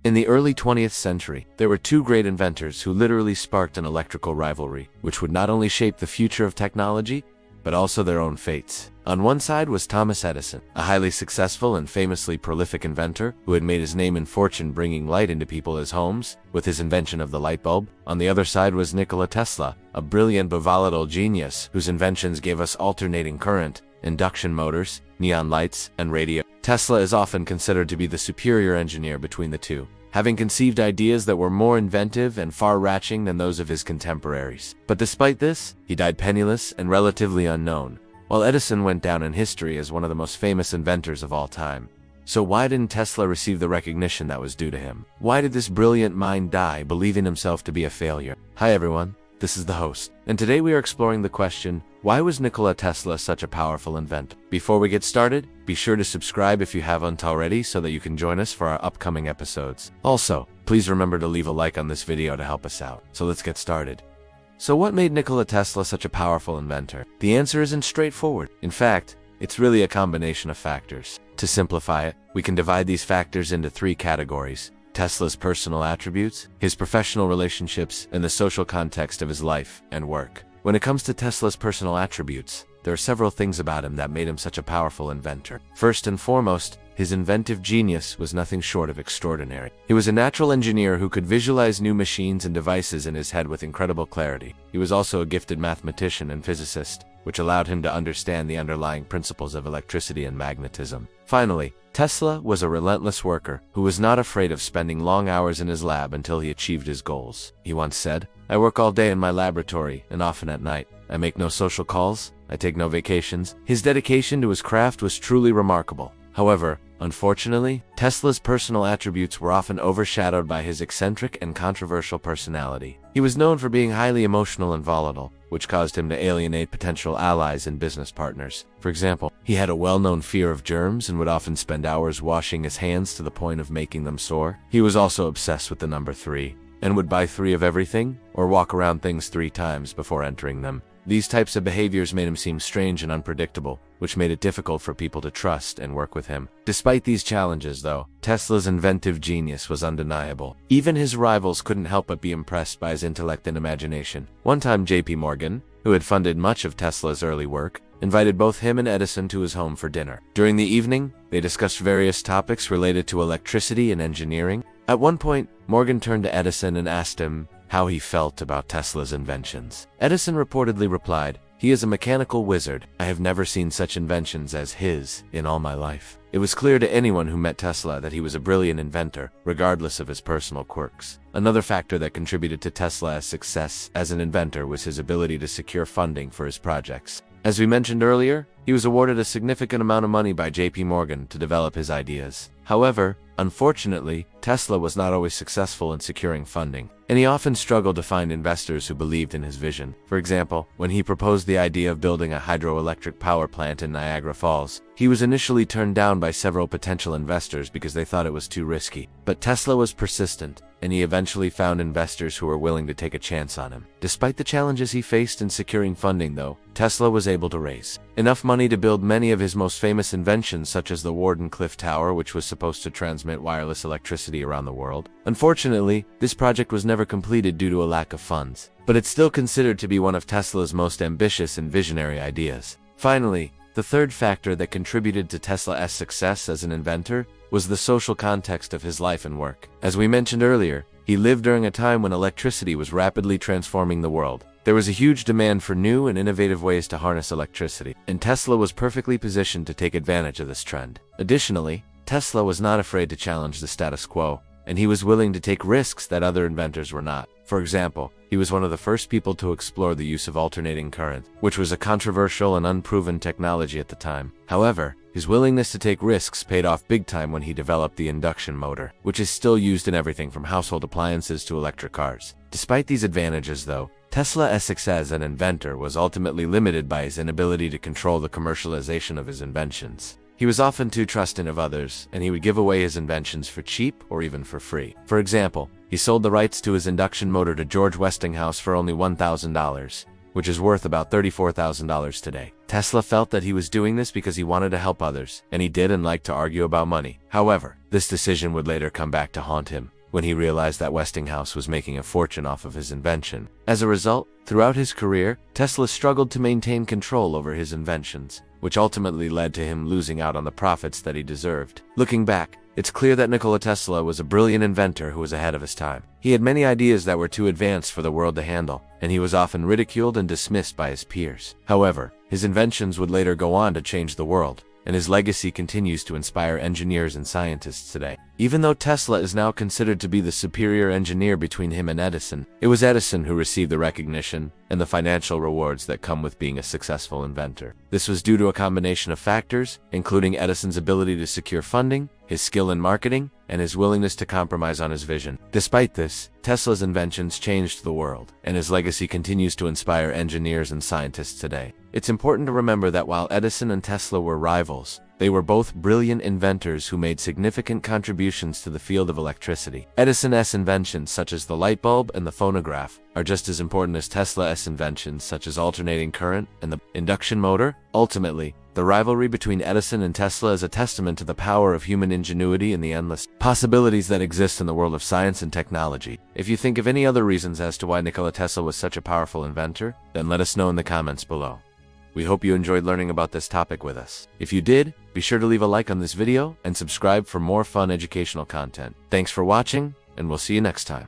In the early 20th century, there were two great inventors who literally sparked an electrical rivalry, which would not only shape the future of technology, but also their own fates. On one side was Thomas Edison, a highly successful and famously prolific inventor who had made his name and fortune bringing light into people's homes with his invention of the light bulb. On the other side was Nikola Tesla, a brilliant but volatile genius whose inventions gave us alternating current, induction motors, neon lights, and radio. Tesla is often considered to be the superior engineer between the two, having conceived ideas that were more inventive and far-reaching than those of his contemporaries. But despite this, he died penniless and relatively unknown, while Edison went down in history as one of the most famous inventors of all time. So why didn't Tesla receive the recognition that was due to him? Why did this brilliant mind die, believing himself to be a failure? Hi everyone, this is the host, and today we are exploring the question, why was Nikola Tesla such a powerful inventor? Before we get started, be sure to subscribe if you haven't already so that you can join us for our upcoming episodes. Also, please remember to leave a like on this video to help us out. So let's get started. So what made Nikola Tesla such a powerful inventor? The answer isn't straightforward. In fact, it's really a combination of factors. To simplify it, we can divide these factors into three categories: Tesla's personal attributes, his professional relationships, and the social context of his life and work. When it comes to Tesla's personal attributes, there are several things about him that made him such a powerful inventor. First and foremost, his inventive genius was nothing short of extraordinary. He was a natural engineer who could visualize new machines and devices in his head with incredible clarity. He was also a gifted mathematician and physicist, which allowed him to understand the underlying principles of electricity and magnetism. Finally, Tesla was a relentless worker who was not afraid of spending long hours in his lab until he achieved his goals. He once said, "I work all day in my laboratory and often at night. I make no social calls. I take no vacations." His dedication to his craft was truly remarkable. However, unfortunately, Tesla's personal attributes were often overshadowed by his eccentric and controversial personality. He was known for being highly emotional and volatile, which caused him to alienate potential allies and business partners. For example, he had a well-known fear of germs and would often spend hours washing his hands to the point of making them sore. He was also obsessed with the number 3, and would buy 3 of everything, or walk around things 3 times before entering them. These types of behaviors made him seem strange and unpredictable, which made it difficult for people to trust and work with him. Despite these challenges, though, Tesla's inventive genius was undeniable. Even his rivals couldn't help but be impressed by his intellect and imagination. One time, J.P. Morgan, who had funded much of Tesla's early work, invited both him and Edison to his home for dinner. During the evening, they discussed various topics related to electricity and engineering. At one point, Morgan turned to Edison and asked him how he felt about Tesla's inventions. Edison reportedly replied, "He is a mechanical wizard. I have never seen such inventions as his in all my life." It was clear to anyone who met Tesla that he was a brilliant inventor, regardless of his personal quirks. Another factor that contributed to Tesla's success as an inventor was his ability to secure funding for his projects. As we mentioned earlier, he was awarded a significant amount of money by J.P. Morgan to develop his ideas. However, unfortunately, Tesla was not always successful in securing funding, and he often struggled to find investors who believed in his vision. For example, when he proposed the idea of building a hydroelectric power plant in Niagara Falls, he was initially turned down by several potential investors because they thought it was too risky. But Tesla was persistent, and he eventually found investors who were willing to take a chance on him. Despite the challenges he faced in securing funding, though, Tesla was able to raise enough money to build many of his most famous inventions, such as the Wardenclyffe Tower, which was supposed to transmit wireless electricity around the world. Unfortunately, this project was never completed due to a lack of funds, but it's still considered to be one of Tesla's most ambitious and visionary ideas. Finally, the third factor that contributed to Tesla's success as an inventor was the social context of his life and work. As we mentioned earlier, he lived during a time when electricity was rapidly transforming the world. There was a huge demand for new and innovative ways to harness electricity, and Tesla was perfectly positioned to take advantage of this trend. Additionally, Tesla was not afraid to challenge the status quo, and he was willing to take risks that other inventors were not. For example, he was one of the first people to explore the use of alternating current, which was a controversial and unproven technology at the time. However, his willingness to take risks paid off big time when he developed the induction motor, which is still used in everything from household appliances to electric cars. Despite these advantages, though, Tesla's success as an inventor was ultimately limited by his inability to control the commercialization of his inventions. He was often too trusting of others, and he would give away his inventions for cheap or even for free. For example, he sold the rights to his induction motor to George Westinghouse for only $1,000, which is worth about $34,000 today. Tesla felt that he was doing this because he wanted to help others, and he didn't like to argue about money. However, this decision would later come back to haunt him when he realized that Westinghouse was making a fortune off of his invention. As a result, throughout his career, Tesla struggled to maintain control over his inventions, which ultimately led to him losing out on the profits that he deserved. Looking back, it's clear that Nikola Tesla was a brilliant inventor who was ahead of his time. He had many ideas that were too advanced for the world to handle, and he was often ridiculed and dismissed by his peers. However, his inventions would later go on to change the world, and his legacy continues to inspire engineers and scientists today. Even though Tesla is now considered to be the superior engineer between him and Edison, it was Edison who received the recognition and the financial rewards that come with being a successful inventor. This was due to a combination of factors, including Edison's ability to secure funding, his skill in marketing, and his willingness to compromise on his vision. Despite this, Tesla's inventions changed the world, and his legacy continues to inspire engineers and scientists today. It's important to remember that while Edison and Tesla were rivals, they were both brilliant inventors who made significant contributions to the field of electricity. Edison's inventions, such as the light bulb and the phonograph, are just as important as Tesla's inventions, such as alternating current and the induction motor. Ultimately, the rivalry between Edison and Tesla is a testament to the power of human ingenuity and the endless possibilities that exist in the world of science and technology. If you think of any other reasons as to why Nikola Tesla was such a powerful inventor, then let us know in the comments below. We hope you enjoyed learning about this topic with us. If you did, be sure to leave a like on this video and subscribe for more fun educational content. Thanks for watching, and we'll see you next time.